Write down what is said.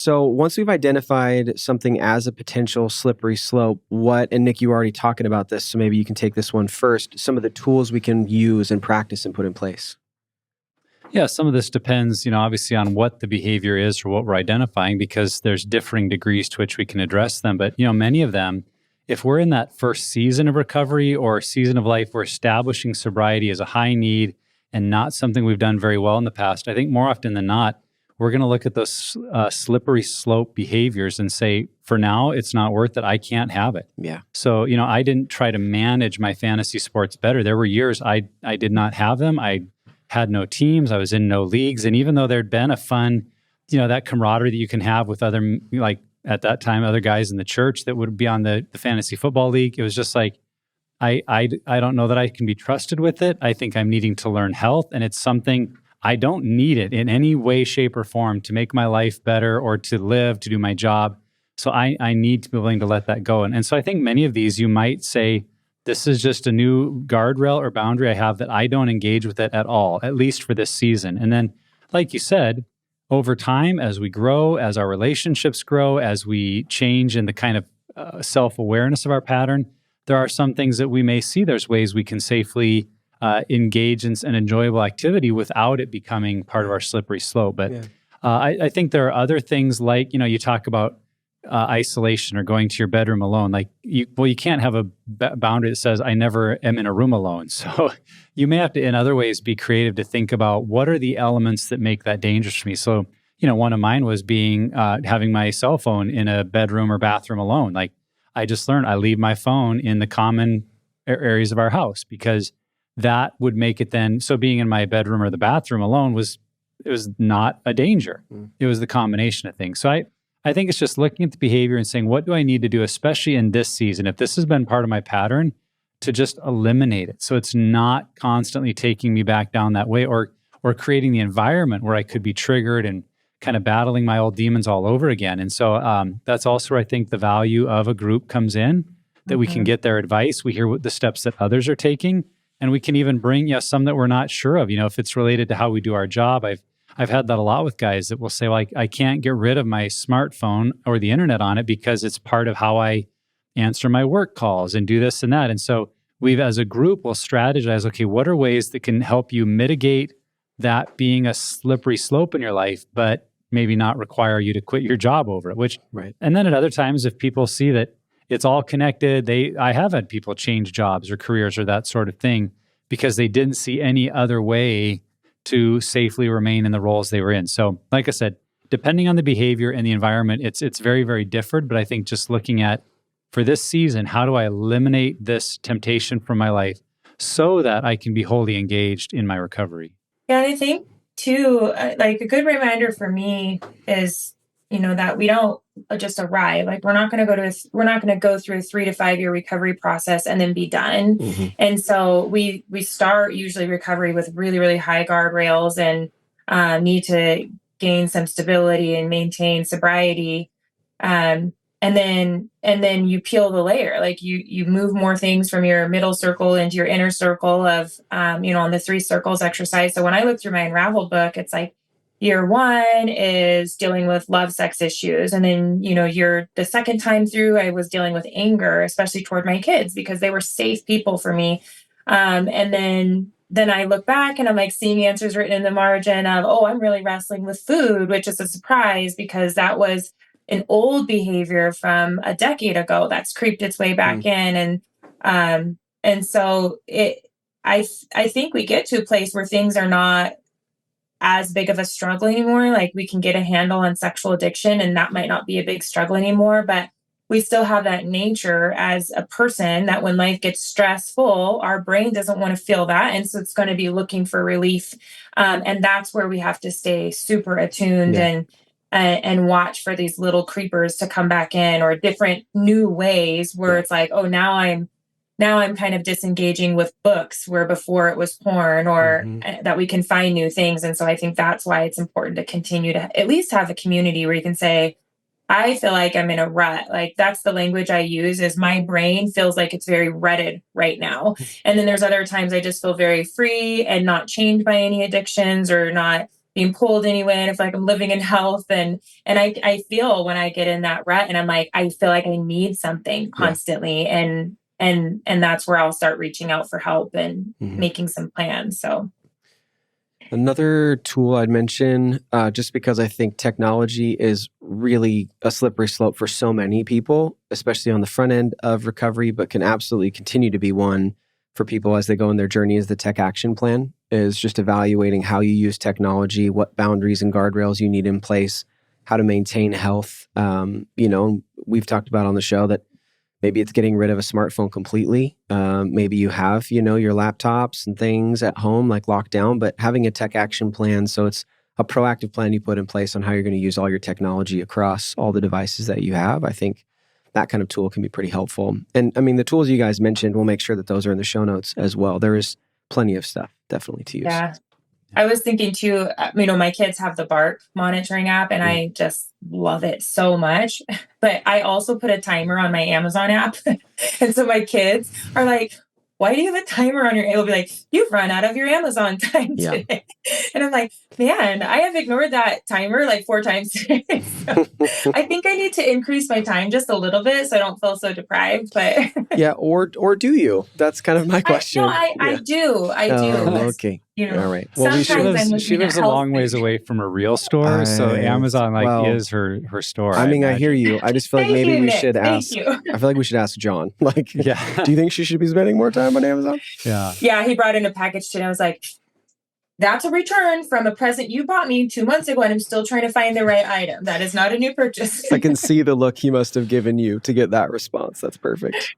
So once we've identified something as a potential slippery slope, and Nick, you were already talking about this, so maybe you can take this one first, some of the tools we can use and practice and put in place. Yeah, some of this depends, obviously on what the behavior is or what we're identifying, because there's differing degrees to which we can address them. But, many of them, if we're in that first season of recovery or season of life, we're establishing sobriety as a high need and not something we've done very well in the past. I think more often than not, we're going to look at those slippery slope behaviors and say, for now, it's not worth it. I can't have it. Yeah. So, I didn't try to manage my fantasy sports better. There were years I did not have them. I had no teams. I was in no leagues. And even though there'd been a fun, that camaraderie that you can have with other, like at that time, other guys in the church that would be on the fantasy football league, it was just like, I don't know that I can be trusted with it. I think I'm needing to learn health. And it's something I don't need it in any way, shape, or form to make my life better or to live, to do my job. So I need to be willing to let that go. And so I think many of these you might say, this is just a new guardrail or boundary I have that I don't engage with it at all, at least for this season. And then, like you said, over time, as we grow, as our relationships grow, as we change in the kind of self-awareness of our pattern, there are some things that we may see there's ways we can safely engage in an enjoyable activity without it becoming part of our slippery slope. But I think there are other things like, you talk about isolation or going to your bedroom alone. Like, you can't have a boundary that says, I never am in a room alone. So you may have to, in other ways, be creative to think about what are the elements that make that dangerous for me. So, one of mine was having my cell phone in a bedroom or bathroom alone. Like, I just learned I leave my phone in the common areas of our house because that would make it then, so being in my bedroom or the bathroom alone was not a danger. It was the combination of things. So I think it's just looking at the behavior and saying, what do I need to do, especially in this season, if this has been part of my pattern, to just eliminate it. So it's not constantly taking me back down that way or creating the environment where I could be triggered and kind of battling my old demons all over again. And so that's also where I think the value of a group comes in, that we can get their advice. We hear what the steps that others are taking. And we can even bring some that we're not sure of. If it's related to how we do our job. I've had that a lot with guys that will say, like, I can't get rid of my smartphone or the internet on it because it's part of how I answer my work calls and do this and that. And so we've, as a group, will strategize, okay, what are ways that can help you mitigate that being a slippery slope in your life, but maybe not require you to quit your job over it, right. And then at other times, if people see that it's all connected. I have had people change jobs or careers or that sort of thing because they didn't see any other way to safely remain in the roles they were in. So, like I said, depending on the behavior and the environment, it's very, very different. But I think just looking at, for this season, how do I eliminate this temptation from my life so that I can be wholly engaged in my recovery? Yeah, and I think too, like a good reminder for me is, that we don't just arrive. Like, we're not going to go through a 3 to 5 year recovery process and then be done. And so we start usually recovery with really, really high guardrails and need to gain some stability and maintain sobriety. And then you peel the layer, like you move more things from your middle circle into your inner circle of, on the 3 circles exercise. So when I look through my Unraveled book, it's like, year 1 is dealing with love, sex issues. And then, the second time through, I was dealing with anger, especially toward my kids, because they were safe people for me. And then I look back and I'm like seeing answers written in the margin of, oh, I'm really wrestling with food, which is a surprise because that was an old behavior from a decade ago that's creeped its way back in. And so I think we get to a place where things are not as big of a struggle anymore. Like, we can get a handle on sexual addiction and that might not be a big struggle anymore, but we still have that nature as a person that when life gets stressful, our brain doesn't want to feel that. And so it's going to be looking for relief. And that's where we have to stay super attuned and watch for these little creepers to come back in, or different new ways where it's like, oh, now I'm kind of disengaging with books where before it was porn, or that we can find new things. And so I think that's why it's important to continue to at least have a community where you can say, I feel like I'm in a rut. Like, that's the language I use, is my brain feels like it's very rutted right now. And then there's other times I just feel very free and not chained by any addictions, or not being pulled anyway. And if like I'm living in health and I feel when I get in that rut and I'm like, I feel like I need something Yeah. constantly. And that's where I'll start reaching out for help and making some plans. So another tool I'd mention, just because I think technology is really a slippery slope for so many people, especially on the front end of recovery, but can absolutely continue to be one for people as they go in their journey, is the Tech Action Plan, is just evaluating how you use technology, what boundaries and guardrails you need in place, how to maintain health. We've talked about on the show that maybe it's getting rid of a smartphone completely. Maybe you have, your laptops and things at home like locked down, but having a tech action plan. So it's a proactive plan you put in place on how you're going to use all your technology across all the devices that you have. I think that kind of tool can be pretty helpful. And I mean, the tools you guys mentioned, we'll make sure that those are in the show notes as well. There is plenty of stuff definitely to use. yeah. I was thinking too, my kids have the Bark monitoring app and I just love it so much. But I also put a timer on my Amazon app. And so my kids are like, why do you have a timer on your, it'll be like, you've run out of your Amazon time today. And I'm like, man, I have ignored that timer like 4 times today. So I think I need to increase my time just a little bit so I don't feel so deprived. But yeah, or do you? That's kind of my question. I do. Oh, okay. All right. Well, she lives a long ways away from a real store, so Amazon is her store. I mean, I hear you. I just feel like maybe we should ask. I feel like we should ask John. Like, do you think she should be spending more time on Amazon? Yeah. Yeah, he brought in a package today. I was like, that's a return from a present you bought me 2 months ago, and I'm still trying to find the right item. That is not a new purchase. I can see the look he must have given you to get that response. That's perfect.